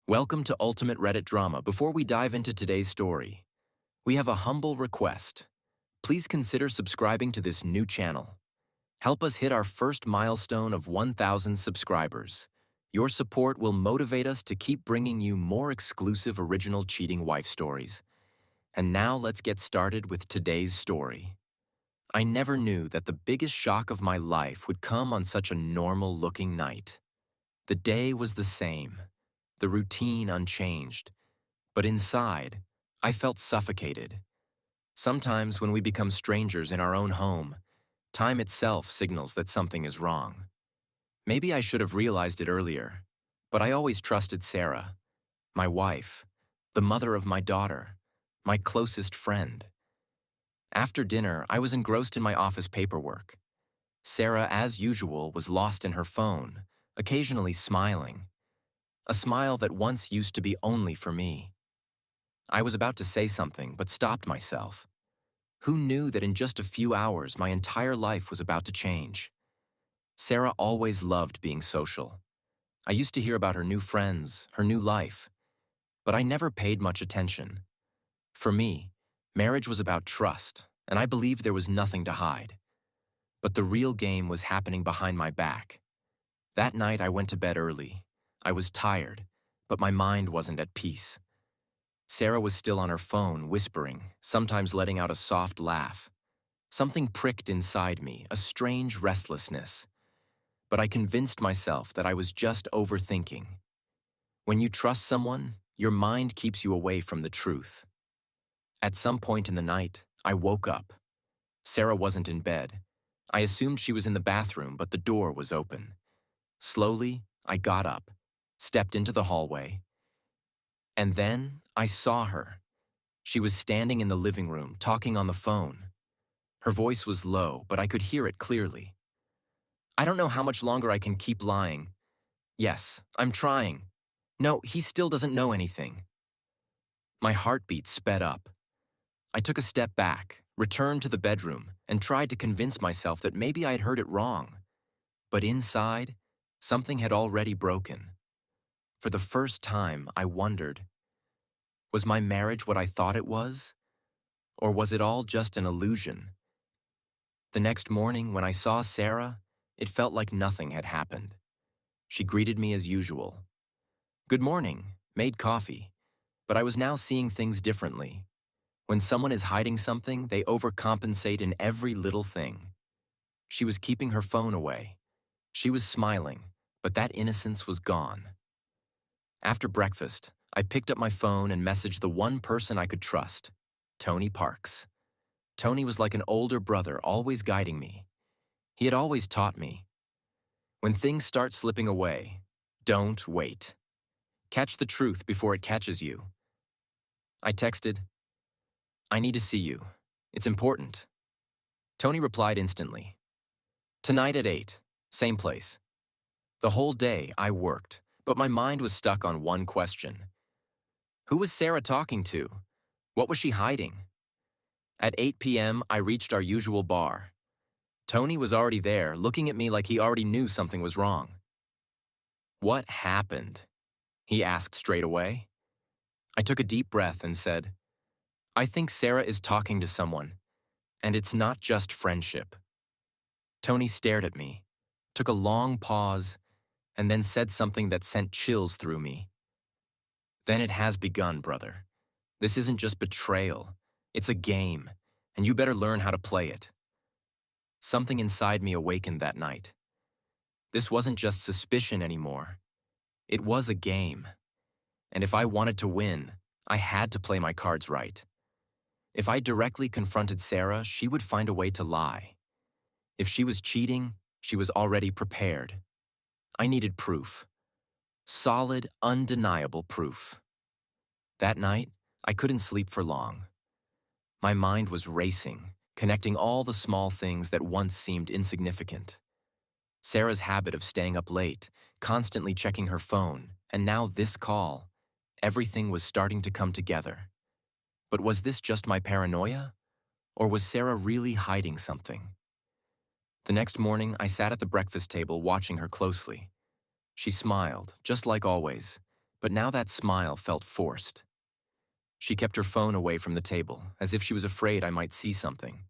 Welcome to Ultimate Reddit Drama. Before we dive into today's story, we have a humble request. Please consider subscribing to this new channel. Help us hit our first milestone of 1,000 subscribers. Your support will motivate us to keep bringing you more exclusive original cheating wife stories. And now let's get started with today's story. I never knew that the biggest shock of my life would come on such a normal-looking night. The day was the same. The routine unchanged, but inside, I felt suffocated. Sometimes when we become strangers in our own home, time itself signals that something is wrong. Maybe I should have realized it earlier, but I always trusted Sarah, my wife, the mother of my daughter, my closest friend. After dinner, I was engrossed in my office paperwork. Sarah, as usual, was lost in her phone, occasionally smiling. A smile that once used to be only for me. I was about to say something, but stopped myself. Who knew that in just a few hours my entire life was about to change? Sarah always loved being social. I used to hear about her new friends, her new life, but I never paid much attention. For me, marriage was about trust, and I believed there was nothing to hide. But the real game was happening behind my back. That night I went to bed early. I was tired, but my mind wasn't at peace. Sarah was still on her phone, whispering, sometimes letting out a soft laugh. Something pricked inside me, a strange restlessness. But I convinced myself that I was just overthinking. When you trust someone, your mind keeps you away from the truth. At some point in the night, I woke up. Sarah wasn't in bed. I assumed she was in the bathroom, but the door was open. Slowly, I got up, stepped into the hallway, and then I saw her. She was standing in the living room, talking on the phone. Her voice was low, but I could hear it clearly. I don't know how much longer I can keep lying. Yes, I'm trying. No, he still doesn't know anything. My heartbeat sped up. I took a step back, returned to the bedroom, and tried to convince myself that maybe I had heard it wrong. But inside, something had already broken. For the first time, I wondered, was my marriage what I thought it was? Or was it all just an illusion? The next morning, when I saw Sarah, it felt like nothing had happened. She greeted me as usual. Good morning, made coffee. But I was now seeing things differently. When someone is hiding something, they overcompensate in every little thing. She was keeping her phone away. She was smiling, but that innocence was gone. After breakfast, I picked up my phone and messaged the one person I could trust, Tony Parks. Tony was like an older brother, always guiding me. He had always taught me, when things start slipping away, don't wait. Catch the truth before it catches you. I texted, I need to see you. It's important. Tony replied instantly. Tonight at 8, same place. The whole day I worked, but my mind was stuck on one question. Who was Sarah talking to? What was she hiding? At 8 p.m., I reached our usual bar. Tony was already there, looking at me like he already knew something was wrong. What happened? He asked straight away. I took a deep breath and said, I think Sarah is talking to someone, and it's not just friendship. Tony stared at me, took a long pause, and then said something that sent chills through me. Then it has begun, brother. This isn't just betrayal. It's a game, and you better learn how to play it. Something inside me awakened that night. This wasn't just suspicion anymore. It was a game. And if I wanted to win, I had to play my cards right. If I directly confronted Sarah, she would find a way to lie. If she was cheating, she was already prepared. I needed proof. Solid, undeniable proof. That night, I couldn't sleep for long. My mind was racing, connecting all the small things that once seemed insignificant. Sarah's habit of staying up late, constantly checking her phone, and now this call. Everything was starting to come together. But was this just my paranoia? Or was Sarah really hiding something? The next morning, I sat at the breakfast table watching her closely. She smiled, just like always, but now that smile felt forced. She kept her phone away from the table, as if she was afraid I might see something.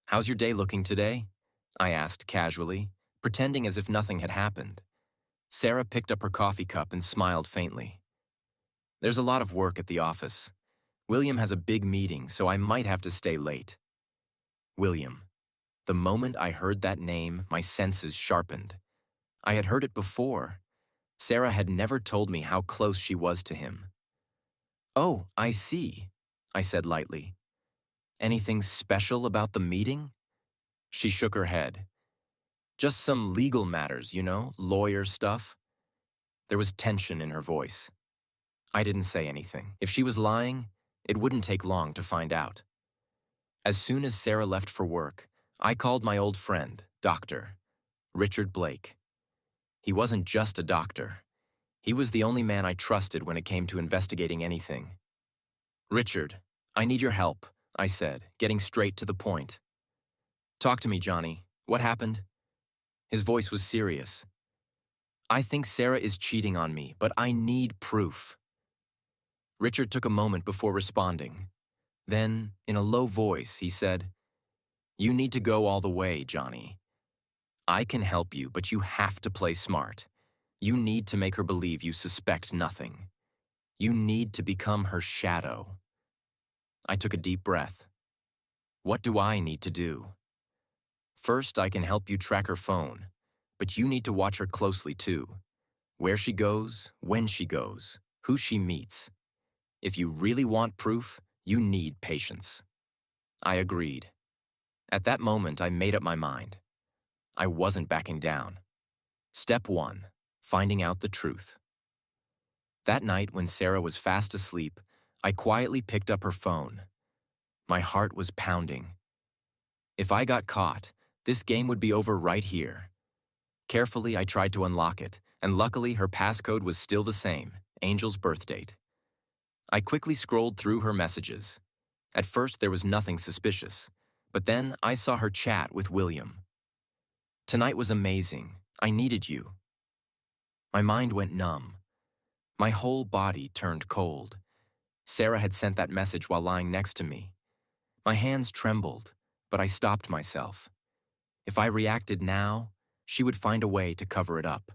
"How's your day looking today?" I asked casually, pretending as if nothing had happened. Sarah picked up her coffee cup and smiled faintly. "There's a lot of work at the office. William has a big meeting, so I might have to stay late." William. The moment I heard that name, my senses sharpened. I had heard it before. Sarah had never told me how close she was to him. "Oh, I see," I said lightly. "Anything special about the meeting?" She shook her head. "Just some legal matters, lawyer stuff." There was tension in her voice. I didn't say anything. If she was lying, it wouldn't take long to find out. As soon as Sarah left for work, I called my old friend, Dr. Richard Blake. He wasn't just a doctor. He was the only man I trusted when it came to investigating anything. "Richard, I need your help," I said, getting straight to the point. "Talk to me, Johnny. What happened?" His voice was serious. "I think Sarah is cheating on me, but I need proof." Richard took a moment before responding. Then, in a low voice, he said, "You need to go all the way, Johnny. I can help you, but you have to play smart. You need to make her believe you suspect nothing. You need to become her shadow." I took a deep breath. "What do I need to do?" "First, I can help you track her phone, but you need to watch her closely too. Where she goes, when she goes, who she meets. If you really want proof, you need patience." I agreed. At that moment, I made up my mind. I wasn't backing down. Step 1, finding out the truth. That night, when Sarah was fast asleep, I quietly picked up her phone. My heart was pounding. If I got caught, this game would be over right here. Carefully, I tried to unlock it, and luckily her passcode was still the same, Angel's birth date. I quickly scrolled through her messages. At first, there was nothing suspicious, but then I saw her chat with William. "Tonight was amazing. I needed you." My mind went numb. My whole body turned cold. Sarah had sent that message while lying next to me. My hands trembled, but I stopped myself. If I reacted now, she would find a way to cover it up.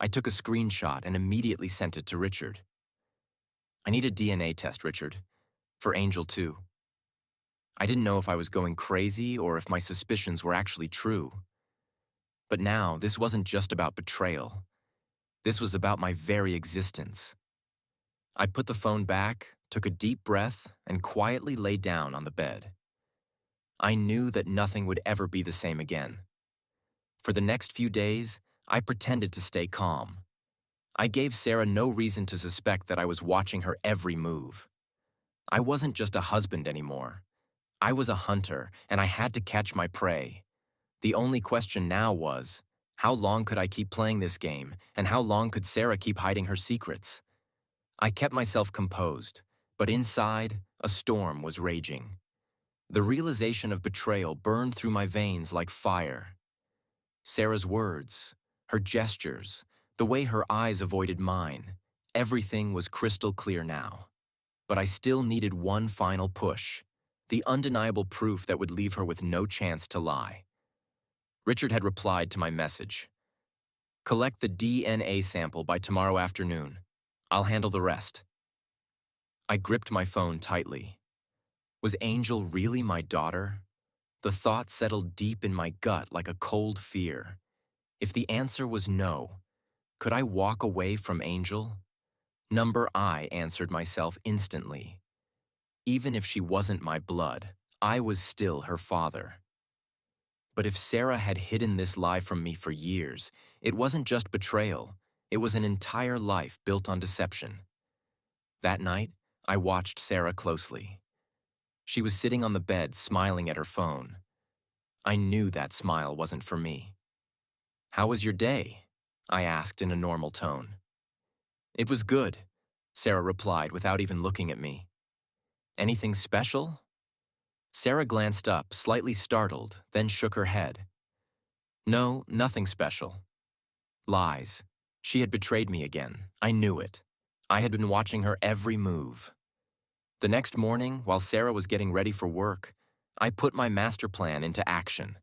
I took a screenshot and immediately sent it to Richard. "I need a DNA test, Richard. For Angel, too." I didn't know if I was going crazy or if my suspicions were actually true. But now, this wasn't just about betrayal. This was about my very existence. I put the phone back, took a deep breath, and quietly lay down on the bed. I knew that nothing would ever be the same again. For the next few days, I pretended to stay calm. I gave Sarah no reason to suspect that I was watching her every move. I wasn't just a husband anymore. I was a hunter, and I had to catch my prey. The only question now was, how long could I keep playing this game, and how long could Sarah keep hiding her secrets? I kept myself composed, but inside, a storm was raging. The realization of betrayal burned through my veins like fire. Sarah's words, her gestures, the way her eyes avoided mine, everything was crystal clear now. But I still needed one final push, the undeniable proof that would leave her with no chance to lie. Richard had replied to my message. "Collect the DNA sample by tomorrow afternoon. I'll handle the rest." I gripped my phone tightly. Was Angel really my daughter? The thought settled deep in my gut like a cold fear. If the answer was no, could I walk away from Angel? Number I answered myself instantly. Even if she wasn't my blood, I was still her father. But if Sarah had hidden this lie from me for years, it wasn't just betrayal. It was an entire life built on deception. That night, I watched Sarah closely. She was sitting on the bed, smiling at her phone. I knew that smile wasn't for me. "How was your day?" I asked in a normal tone. "It was good," Sarah replied without even looking at me. "Anything special?" Sarah glanced up, slightly startled, then shook her head. "No, nothing special." Lies. She had betrayed me again. I knew it. I had been watching her every move. The next morning, while Sarah was getting ready for work, I put my master plan into action.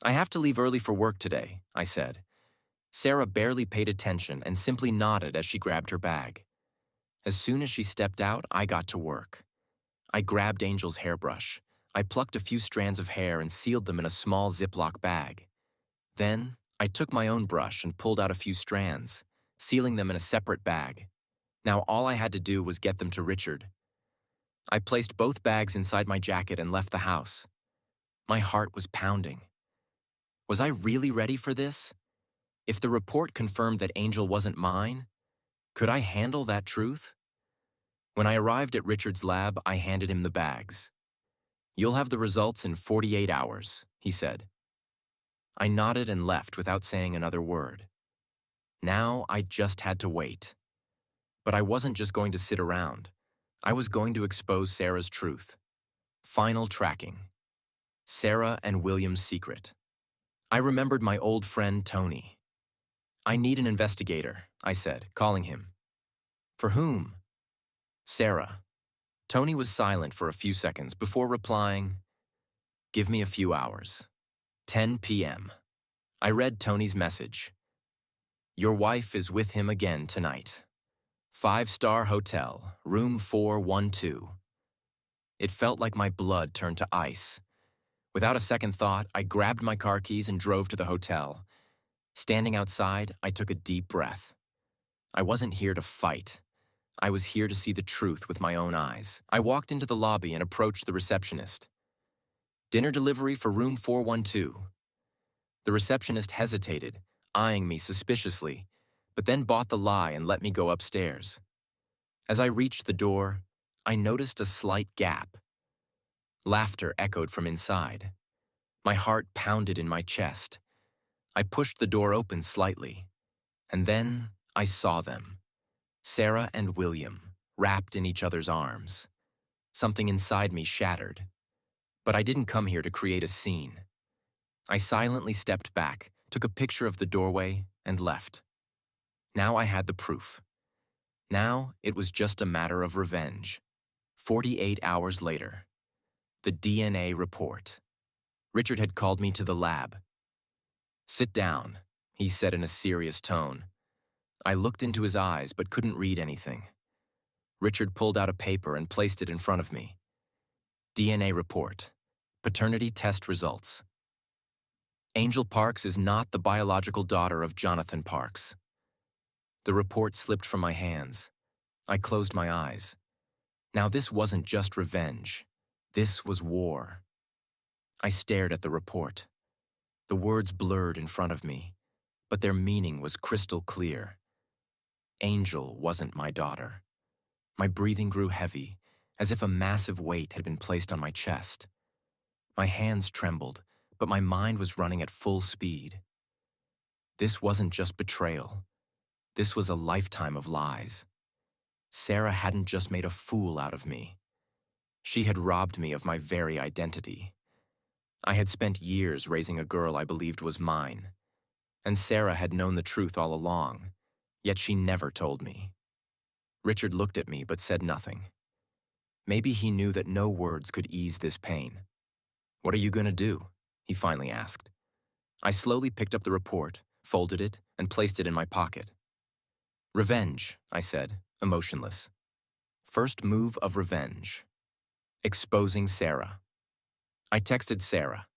"I have to leave early for work today," I said. Sarah barely paid attention and simply nodded as she grabbed her bag. As soon as she stepped out, I got to work. I grabbed Angel's hairbrush. I plucked a few strands of hair and sealed them in a small Ziploc bag. Then, I took my own brush and pulled out a few strands, sealing them in a separate bag. Now all I had to do was get them to Richard. I placed both bags inside my jacket and left the house. My heart was pounding. Was I really ready for this? If the report confirmed that Angel wasn't mine, could I handle that truth? When I arrived at Richard's lab, I handed him the bags. "You'll have the results in 48 hours, he said. I nodded and left without saying another word. Now I just had to wait. But I wasn't just going to sit around. I was going to expose Sarah's truth. Final tracking. Sarah and William's secret. I remembered my old friend Tony. "I need an investigator," I said, calling him. "For whom?" "Sarah." Tony was silent for a few seconds before replying, "Give me a few hours." 10 p.m. I read Tony's message. "Your wife is with him again tonight. 5-star hotel, room 412. It felt like my blood turned to ice. Without a second thought, I grabbed my car keys and drove to the hotel. Standing outside, I took a deep breath. I wasn't here to fight. I was here to see the truth with my own eyes. I walked into the lobby and approached the receptionist. "Dinner delivery for room 412. The receptionist hesitated, eyeing me suspiciously, but then bought the lie and let me go upstairs. As I reached the door, I noticed a slight gap. Laughter echoed from inside. My heart pounded in my chest. I pushed the door open slightly, and then I saw them. Sarah and William, wrapped in each other's arms. Something inside me shattered. But I didn't come here to create a scene. I silently stepped back, took a picture of the doorway, and left. Now I had the proof. Now it was just a matter of revenge. 48 hours later. The DNA report. Richard had called me to the lab. "Sit down," he said in a serious tone. I looked into his eyes but couldn't read anything. Richard pulled out a paper and placed it in front of me. DNA report. Paternity test results. Angel Parks is not the biological daughter of Jonathan Parks. The report slipped from my hands. I closed my eyes. Now this wasn't just revenge. This was war. I stared at the report. The words blurred in front of me, but their meaning was crystal clear. Angel wasn't my daughter. My breathing grew heavy, as if a massive weight had been placed on my chest. My hands trembled, but my mind was running at full speed. This wasn't just betrayal. This was a lifetime of lies. Sarah hadn't just made a fool out of me. She had robbed me of my very identity. I had spent years raising a girl I believed was mine, and Sarah had known the truth all along, yet she never told me. Richard looked at me but said nothing. Maybe he knew that no words could ease this pain. "What are you going to do?" he finally asked. I slowly picked up the report, folded it, and placed it in my pocket. "Revenge," I said, emotionless. First move of revenge. Exposing Sarah. I texted Sarah.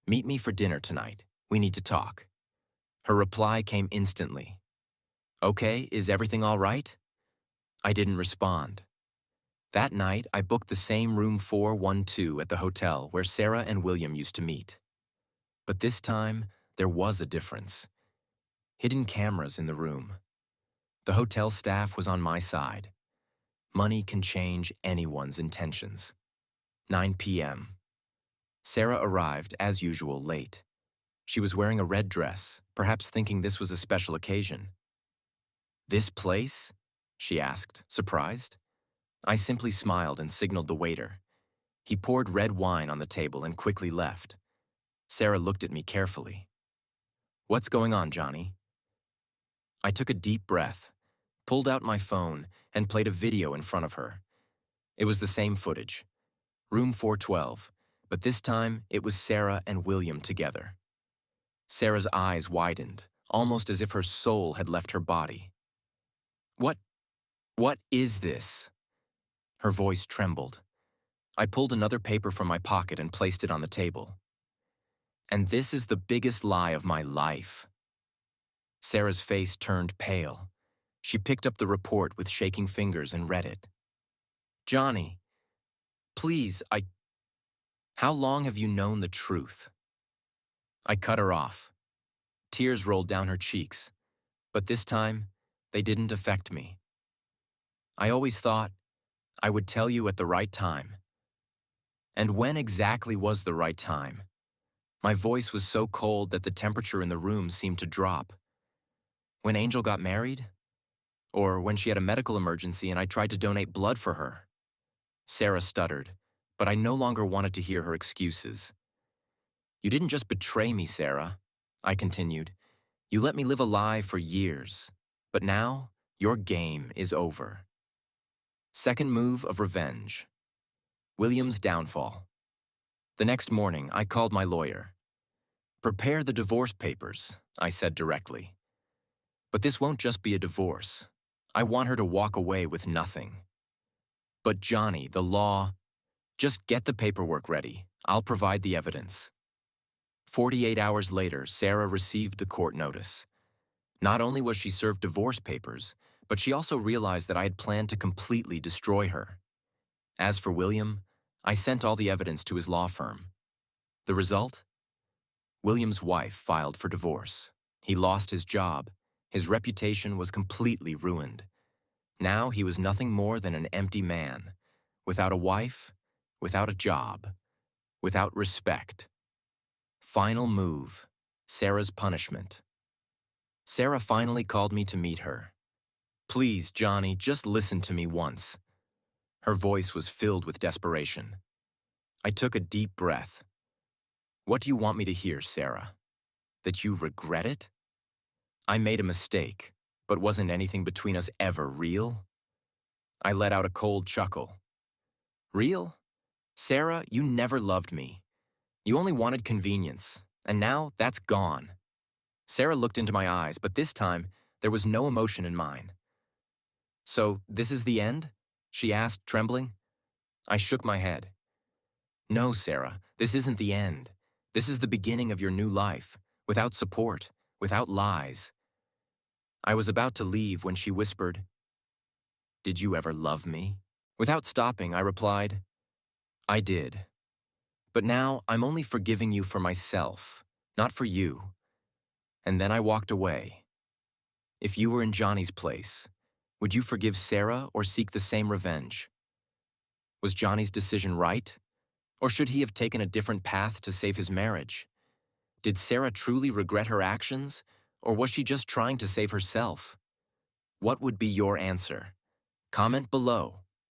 "Meet me for dinner tonight. We need to talk." Her reply came instantly. "Okay, is everything all right?" I didn't respond. That night, I booked the same room 412 at the hotel where Sarah and William used to meet. But this time, there was a difference. Hidden cameras in the room. The hotel staff was on my side. Money can change anyone's intentions. 9 p.m. Sarah arrived, as usual, late. She was wearing a red dress, perhaps thinking this was a special occasion. "This place?" she asked, surprised. I simply smiled and signaled the waiter. He poured red wine on the table and quickly left. Sarah looked at me carefully. "What's going on, Johnny?" I took a deep breath, pulled out my phone, and played a video in front of her. It was the same footage. Room 412, but this time it was Sarah and William together. Sarah's eyes widened, almost as if her soul had left her body. What is this? Her voice trembled. I pulled another paper from my pocket and placed it on the table. And this is the biggest lie of my life. Sarah's face turned pale. She picked up the report with shaking fingers and read it. Johnny, please, how long have you known the truth? I cut her off. Tears rolled down her cheeks, but this time, they didn't affect me. I always thought I would tell you at the right time. And when exactly was the right time? My voice was so cold that the temperature in the room seemed to drop. When Angel got married? Or when she had a medical emergency and I tried to donate blood for her? Sarah stuttered, but I no longer wanted to hear her excuses. You didn't just betray me, Sarah, I continued. You let me live a lie for years, but now your game is over. Second move of revenge. William's downfall. The next morning, I called my lawyer. Prepare the divorce papers, I said directly. But this won't just be a divorce. I want her to walk away with nothing. But Johnny, the law, just get the paperwork ready. I'll provide the evidence. 48 hours later, Sarah received the court notice. Not only was she served divorce papers, but she also realized that I had planned to completely destroy her. As for William, I sent all the evidence to his law firm. The result? William's wife filed for divorce. He lost his job. His reputation was completely ruined. Now he was nothing more than an empty man, without a wife, without a job, without respect. Final move, Sarah's punishment. Sarah finally called me to meet her. Please, Johnny, just listen to me once. Her voice was filled with desperation. I took a deep breath. What do you want me to hear, Sarah? That you regret it? I made a mistake, but wasn't anything between us ever real? I let out a cold chuckle. Real? Sarah, you never loved me. You only wanted convenience, and now that's gone. Sarah looked into my eyes, but this time, there was no emotion in mine. So, this is the end? She asked, trembling. I shook my head. No, Sarah, this isn't the end. This is the beginning of your new life, without support, without lies. I was about to leave when she whispered, Did you ever love me? Without stopping, I replied, I did. But now I'm only forgiving you for myself, not for you. And then I walked away. If you were in Johnny's place, would you forgive Sarah or seek the same revenge? Was Johnny's decision right? Or should he have taken a different path to save his marriage? Did Sarah truly regret her actions, or was she just trying to save herself? What would be your answer? Comment below.